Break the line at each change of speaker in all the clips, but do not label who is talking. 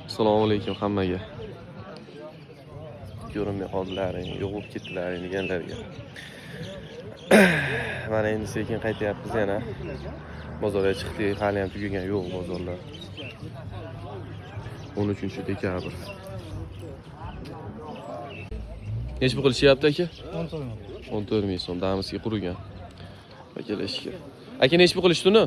Assalomu alaykum hammaga. Ko'rinmay qoldilaring, yo'qib ketdilaring deganlarga. Mana endi sekin qaytyapmiz yana. Bozorga chiqdik, hali ham tugagan yo'q bozorlar. 13-dekabr. Nech pul qilishyapti aka? 14 ming so'm damizga qurigan. Akalashga. Aka nech pul qilishdi uni?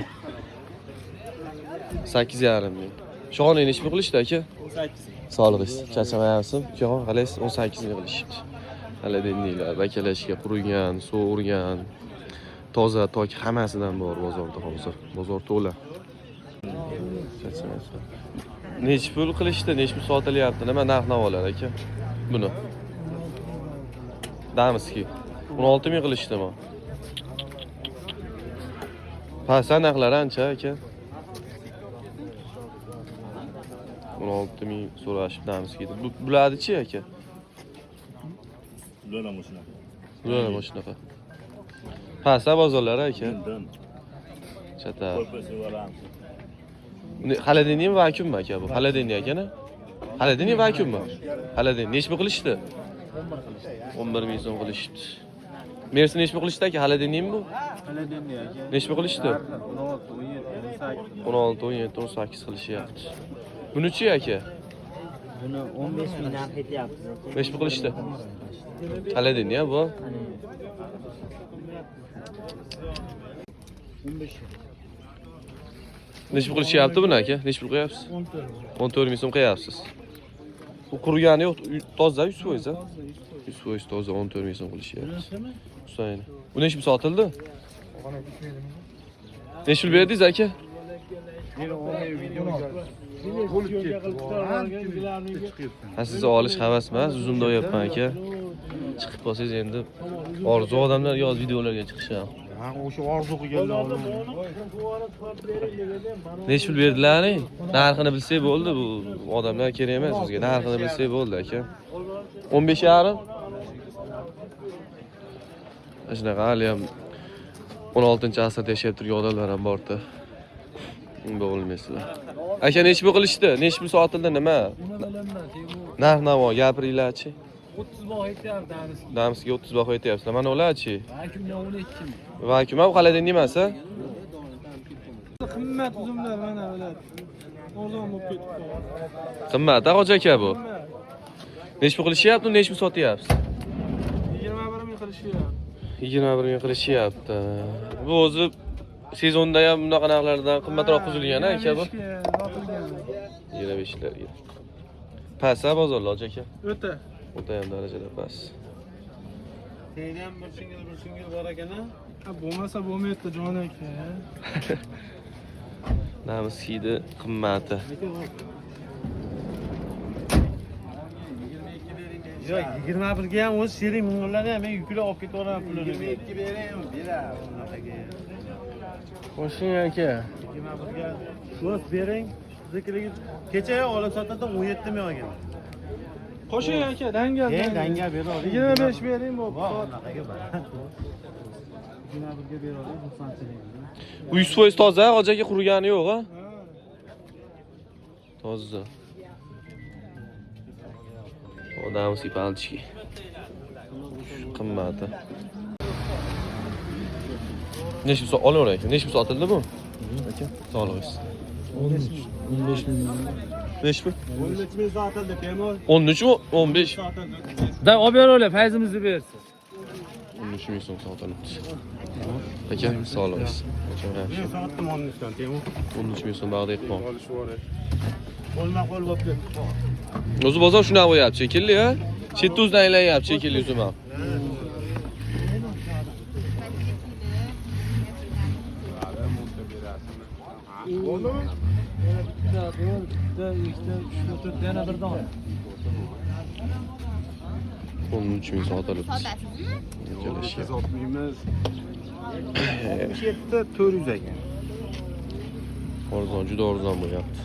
8,5 ming. Shog'oni nech pul qilishdi aka? 18. Sog'ligingiz, charchamayapsiz? Ukaxon qalaysiz? 18 ming qilishibdi. Hali dendinglar, akalashga qurigan, so'rgan, toza tok hammasidan bor bozorda hozir. Bozor to'la. Nech pul qilishdi? Nech pul sotilyapti? Nima narx-navolar aka? Buni. Damizki 16 ming qilishdimi? Pasa narxlari ancha aka. 16 ming so'rashib damizki. Buladi-chi aka?
Bular ham shunaqa.
Bular ham shunaqa. Pasa bozorlari aka. Chata. Xaladiniy vakuummi aka bu? Xaladiniy akana? Xaladiniy vakuummi? Xaladiniy nech pul qilishdi? 11 ming so'm qilishibdi. Mersi nech pul qilishdi aka? Xaladiniymi bu?
Xaladiniy aka.
Nech pul qilishdi?
16,
17, 18 qilishyapti. Buni-chi aka?
Buni 15 ming narx etyapsiz aka.
5 pul qilishdi. Xaladiniy bu.
15.
Nech pul qilishyapti buni aka? Nech pul qo'yapsiz? 14 ming so'm qo'yapsiz. Bu qurgani yo'q, toza 100%, ha? 100% toza 14 ming so'm qilishyapti. Husayn. Bu nech pul sotildi? Nech pul berdingiz aka? Ha, siz olish havas emas, uzumda o'yapman aka. Chiqib qolsangiz endi orzu odamlar yoz videolarga chiqishadi.
Ha, o'sha orzu qilganlar.
Nech pul berdilaring? Narxini bilsak bo'ldi, bu odamlar kerak emas sizga. Narxini bilsak bo'ldi aka. 15,5. Shunaqa hali ham 16-asrda yashab turgan odamlar ham bor-da. Bo'lmaysizlar. Aka nech pul qilishdi? Nech pul sotildi nima? Narx-navo gapiringlar-chi.
30 baho etyapti damizki.
Damizga 30 baho etyapsizlar. Mana ular-chi?
Vakuumdan 12 ming.
Vakuum ham xaladiniy emas, ha?
Qimmat uzumlar mana ular. O'zim bo'lib ketdi.
Qimmat, hoji aka bu. Nech pul qilishyapti, nech pul sotyapsiz?
21 ming qilishyapti.
21 ming qilishyapti. Bu o'zi sezonda ham bunaqa narxlardan qimmatroq quzilgan aka bu. 25 larga. Pasa bozorlar hoji aka. O'ta ham darajada past.
Sendan bir singil bor ekan-a? Ha, bo'lmasa bo'lmaydi jon aka.
Damizkiydi qimmati.
Yo'q, 21 ga ham o'zi shering minglarni ham men yuklab olib ketib olaman pulini. 22 beraymi? Beradi unaqaga. Qo'shing aka. 21 ga o'z bering. Biznikiga kecha olib sotdim 17 ming olgan. Qo'shing aka, dangal. Dangal beraver. 25 bering bo'p. Unaqaga bor. 21 ga beraver, xursandchilik.
Bu 100% toza, hoji aka qurgani yo'q, ha? Toza. Odam sipalchki. Qimmati. Nech pul olaver aka? Nech pul sotildi bu? Aka, sog'lig'ingiz.
15 ming.
5 pul?
13 ming sotildi, Temur.
13 mi? 15.
Da olib beraver, fayzimizni bersin.
13 ming so'm sotilibdi. Aka, sog'lig'ingiz.
Men sotdim 13 dan, Temur.
13 ming so'm bag'da iqbol.
Qo'lma-qo'l bo'lib ketdi.
O'zi bozor shunaqa bo'lyapti shekilli, ha? Chetda o'zidan aylanayapti shekilli o'zim ham.
Bo'ldimi? Bitta, ikkita, 3, 4 yana bir dona.
13 ming sotilibdi. Kelishga.
67 400 ekan.
Arzon, juda arzon bo'lyapti.